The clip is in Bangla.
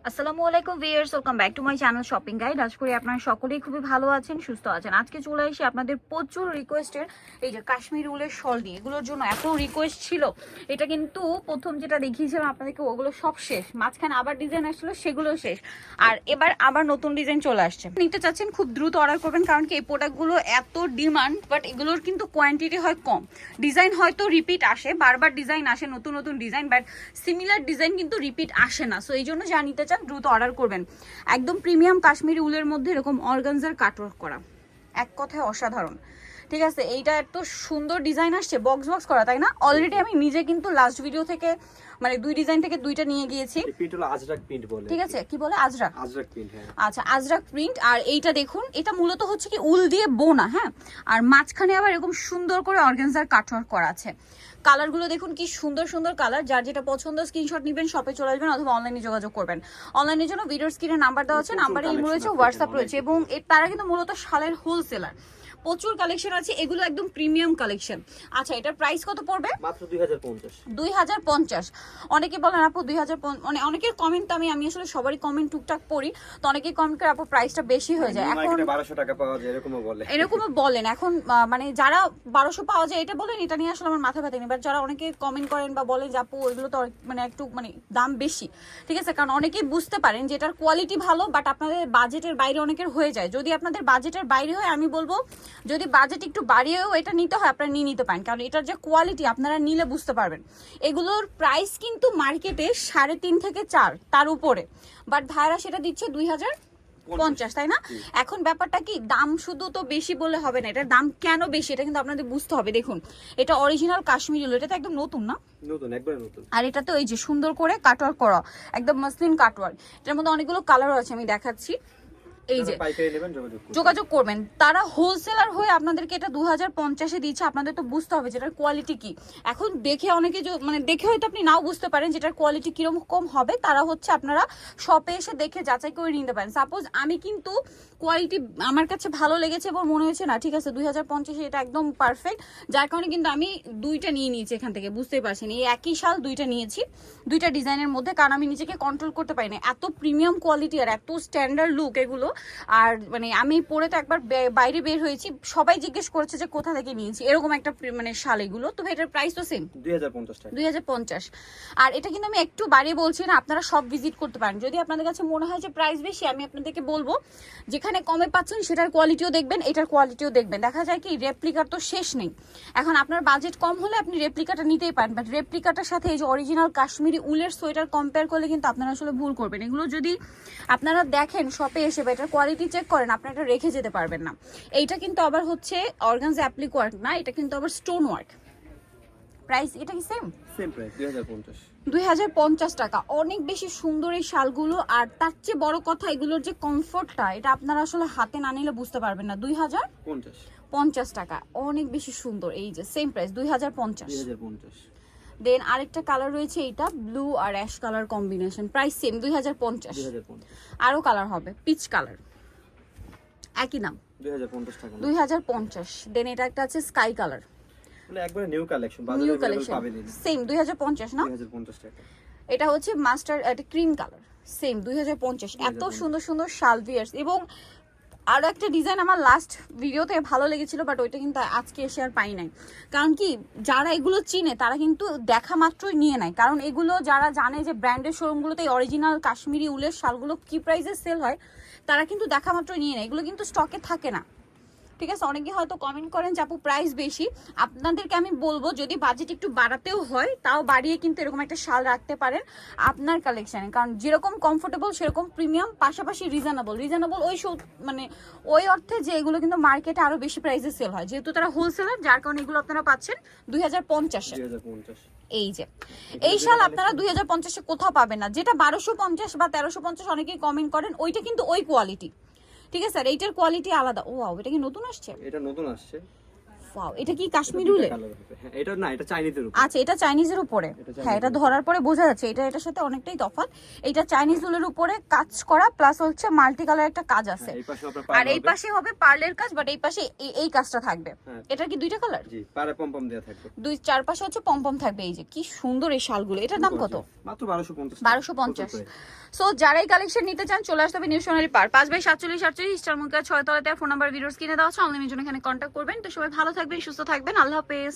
আসসালামু আলাইকুম viewers, welcome back to my channel shopping guide. আশা করি আপনারা সকলেই খুবই ভালো আছেন, সুস্থ আছেন। আজকে চলে এসে আপনাদের প্রচুর রিকোয়েস্টের এই যে কাশ্মীর উলের শল নিয়ে, এগুলোর জন্য এত রিকোয়েস্ট ছিল। এটা কিন্তু প্রথম যেটা দেখিয়েছিলাম আপনাদেরকে ওগুলো সব শেষ, মাঝখানে আবার ডিজাইন আসলো সেগুলো শেষ, আর এবার আবার নতুন ডিজাইন চলে আসছে। নিতে চাচ্ছেন খুব দ্রুত অর্ডার করবেন, কারণ কি এই প্রোডাক্টগুলো এত ডিমান্ড, বাট এগুলোর কিন্তু কোয়ান্টিটি হয় কম। ডিজাইন হয়তো রিপিট আসে, বারবার ডিজাইন আসে, নতুন নতুন ডিজাইন, বাট সিমিলার ডিজাইন কিন্তু রিপিট আসে না। সো এই জন্য যা নিতে চান দ্রুত অর্ডার করবেন। একদম প্রিমিয়াম কাশ্মীরি উলের মধ্যে এরকম অর্গানজার কাটওয়ার্ক করা, এক কথায় অসাধারণ। ঠিক আছে, এইটা এত সুন্দর ডিজাইন আসছে, বক্স বক্স করা, তাই না? অলরেডি আমি নিজে কিন্তু লাস্ট ভিডিও থেকে মানে দুই ডিজাইন থেকে দুইটা নিয়ে গিয়েছি। প্রিন্ট হলো আজরাক প্রিন্ট বলে, ঠিক আছে, কি বলে? আজরাক, আজরাক প্রিন্ট। হ্যাঁ, আচ্ছা, আজরাক প্রিন্ট। আর এইটা দেখুন, এটা মূলত হচ্ছে কি উল দিয়ে বোনা, হ্যাঁ, আর মাঝখানে আবার এরকম সুন্দর করে অর্গানজার কাটওয়ার্ক করা আছে। কালারগুলো দেখুন কি সুন্দর সুন্দর কালার। যার যেটা পছন্দ স্ক্রিনশট নেবেন, শপে চলে আসবেন অথবা অনলাইনে যোগাযোগ করবেন। অনলাইনের জন্য ভিডিওর স্ক্রিনে নাম্বার দেওয়া আছে, নাম্বারে ইমো রয়েছে, হোয়াটসঅ্যাপ রয়েছে, এবং তারা কিন্তু মূলত শালের হোলসেলার। প্রচুর কালেকশন আছে, এগুলো একদম প্রিমিয়াম কালেকশন। আচ্ছা, এটার প্রাইস কত পড়বে? মাত্র 2050। 2050। অনেকে বলেন আপু 2050, মানে অনেকের কমেন্ট আমি আসলে সবারই কমেন্ট টুকটাক পড়ি, তো অনেকেই কমেন্ট করে আপু প্রাইসটা বেশি হয়ে যায়। এখন 1200 টাকা পাওয়া যায় এরকমও বলেন। এখন মানে যারা 1200 পাওয়া যায় এটা বলেন, এটা নিয়ে আসলে আমার মাথা ব্যথা নেই। বাট যারা অনেকে কমেন্ট করেন বা বলেন যে আপু ওইগুলো তো মানে একটু মানে দাম বেশি, ঠিক আছে, কারণ অনেকেই বুঝতে পারেন যে এটার কোয়ালিটি ভালো, বাট আপনাদের বাজেটের বাইরে অনেকের হয়ে যায়। যদি আপনাদের বাজেটের বাইরে হয়, আমি বলবো যদি বাজেট একটু বাড়িয়েও এটা নিতে হয়, আপনারা নিয়ে নিতে পারেন, কারণ এটার যে কোয়ালিটি আপনারা নিলে বুঝতে পারবেন। এগুলোর প্রাইস কিন্তু মার্কেটে 3.5 থেকে 4 তার উপরে, বাট ভাইরা সেটা দিচ্ছে 2050, তাই না? এখন ব্যাপারটা কি, দাম শুধু তো বেশি বলে হবে না, এটার দাম কেন বেশি এটা কিন্তু আপনাদের বুঝতে হবে। দেখুন, এটা অরিজিনাল কাশ্মীরি উল, এটা তো একদম নতুন না? নতুন, একবারে নতুন। আর এটা তো এই যে সুন্দর করে কাটওয়ার্ক করা, একদম মসলিন কাটওয়ার্ক। এটার মধ্যে অনেকগুলো কালার আছে, আমি দেখাচ্ছি। এই যে পাইকারি নেবেন যোগাযোগ করবেন, তারা হোলসেলার হয়ে আপনাদেরকে এটা 2050-এ দিচ্ছে। আপনাদের তো বুঝতে হবে যেটার কোয়ালিটি কি। এখন দেখে অনেকে মানে দেখে হয়তো আপনি নাও বুঝতে পারেন যেটার কোয়ালিটি কিরকম হবে, তারা হচ্ছে আপনারা শপে এসে দেখে যাচাই করে নিতে পারেন। সাপোজ আমি কিন্তু কোয়ালিটি আমার কাছে ভালো লেগেছে এবং মনে হয়েছে না ঠিক আছে 2050-এ এটা একদম পারফেক্ট, যার কারণে কিন্তু আমি দুইটা নিয়ে নিয়েছি এখান থেকে। বুঝতেই পারছেন, এই একই শাল দুইটা নিয়েছি, দুইটা ডিজাইনের মধ্যে, কারণ আমি নিজেকে কন্ট্রোল করতে পারি না। এত প্রিমিয়াম কোয়ালিটি আর এত স্ট্যান্ডার্ড লুক এগুলো। আর মানে আমি পরে তো একবার বাইরে বের হয়েছি, সবাই জিজ্ঞেস করেছে যে কোথা থেকে নিয়েছি, এরকম একটা মানে শাল এগুলো। তো এটার প্রাইস তো সেম 2050 টাকা। 2050। আর এটা কিন্তু আমি একটু বাড়িয়ে বলছি না, আপনারা সব ভিজিট করতে পারেন। যদি আপনাদের কাছে মনে হয় যে প্রাইস বেশি, আমি আপনাদেরকে বলবো যেখানে কমে পাচ্ছেন সেটার কোয়ালিটিও দেখবেন, এটার কোয়ালিটিও দেখবেন। দেখা যায় কি রেপ্লিকার তো শেষ নেই। এখন আপনার বাজেট কম হলে আপনি রেপ্লিকাটা নিতেই পারেন, বাট রেপ্লিকাটার সাথে এই যে অরিজিনাল কাশ্মীরি উলের সোয়েটার কম্পেয়ার করলে কিন্তু আপনারা আসলে ভুল করবেন। এগুলো যদি আপনারা দেখেন শপে এসে বা এটার কোয়ালিটি চেক করেন, আপনারা এটা রেখে যেতে পারবেন না। এইটা কিন্তু আবার হচ্ছে অর্গানজা অ্যাপ্লিক ওয়ার্ক না, এটা কিন্তু আবার স্টোন ওয়ার্ক। প্রাইস এটা কি সেম? Same price 2050। 2050 টাকা। অনেক বেশি সুন্দর এই শালগুলো, আর তার চেয়ে বড় কথা এগুলোর যে কমফোর্টটা, এটা আপনারা আসলে হাতে না নিলে বুঝতে পারবেন না। 2050 টাকা, অনেক বেশি সুন্দর। এই যে সেম প্রাইস 2050। দেন আরেকটা কালার রয়েছে, এটা ব্লু আর ash colour combination, price same 2050। আরো কালার হবে, পিচ কালার, একই দাম 2050 টাকা। 2050। দেন এটা একটা আছে স্কাই কালার, মানে একবারে নিউ কালেকশন, নিউ বাজারে কালেকশন, পাবেন সেম 2050 না? 2050 টাকা। এটা হচ্ছে মাস্টার, এটা ক্রিম কালার, সেম 2050। এত সুন্দর সুন্দর শাল ভিয়ার্স। এবং আরো একটা ডিজাইন আমার লাস্ট ভিডিওতে ভালো লেগেছিল, বাট ওইটা কিন্তু আজকে এসে আর পাই নাই। কারণ কি, যারা এগুলো চিনে তারা কিন্তু দেখা মাত্রই নিয়ে নেয়, কারণ এগুলো যারা জানে যে ব্র্যান্ডের শোরুমগুলোতে অরিজিনাল কাশ্মীরি উলের শালগুলো কি প্রাইসে সেল হয়, তারা কিন্তু দেখা মাত্রই নিয়ে নেয়। এগুলো কিন্তু স্টকে থাকে না, ঠিক আছে? অনেকে হয়তো কমেন্ট করেন যে আপু প্রাইস বেশি। আপনাদেরকে আমি বলবো যদি বাজেট একটু বাড়াতেও হয়, তাও বাড়িয়ে কিন্তু এরকম একটা শাল রাখতে পারেন আপনার কালেকশনে, কারণ যেরকম কমফোর্টেবল সেরকম প্রিমিয়াম, পাশাপাশি রিজনেবল ওই মানে ওই অর্থে যে এগুলো কিন্তু মার্কেটে আরো বেশি প্রাইসে সেল হয়, যেহেতু তারা হোলসেলার, যার কারণে এগুলো আপনারা পাচ্ছেন 2050-এ। এই যে এই শাল আপনারা 2050-এ কোথাও পাবেন না। যেটা 1250 বা 1350 অনেকেই কমেন্ট করেন, ওইটা কিন্তু ওই কোয়ালিটি, ঠিক আছে? আর এইটার কোয়ালিটি আলাদা। ও ওয়াও, এটা কি নতুন আসছে? এটা নতুন আসছে, ওয়াও, এটা কি কাশ্মীরি উলে? হ্যাঁ, এটা না, এটা চাইনিজের উপর। আচ্ছা, এটা চাইনিজের উপরে। হ্যাঁ, এটা ধরার পরে বোঝা যাচ্ছে এটা এটার সাথে অনেকটাই তফাৎ। এটা চাইনিজ উলের উপরে কাজ করা, প্লাস হচ্ছে মাল্টি কালার একটা কাজ আছে। হ্যাঁ, এই পাশে আপনার আর পার্ল এই হবে। পাশে হবে পার্লের কাজ, বাট এই পাশে এই কাজটা থাকবে। হ্যাঁ। এটা কি দুইটা কালার? জি, পারে পম্পম দেয়া থাকবে। দুই চারপাশে হচ্ছে পমপম থাকবে। এই যে কি সুন্দর এই শালগুলো, এটার দাম কত? মাত্র 1250 টাকা। 1250। সো যারাই কালেকশন নিতে চান চলে আসতে হবে নিউ সোনালী পার 5/47 স্টার মুখা 6 তলাতে। ফোন নাম্বার ভিডিওস কিনে দেওয়া আছে, অনলাইনের জন্য এখানে কন্ট্যাক্ট করবেন। তো সবাই ভালো থাকবেন, সুস্থ থাকবেন, আল্লাহ হাফেজ।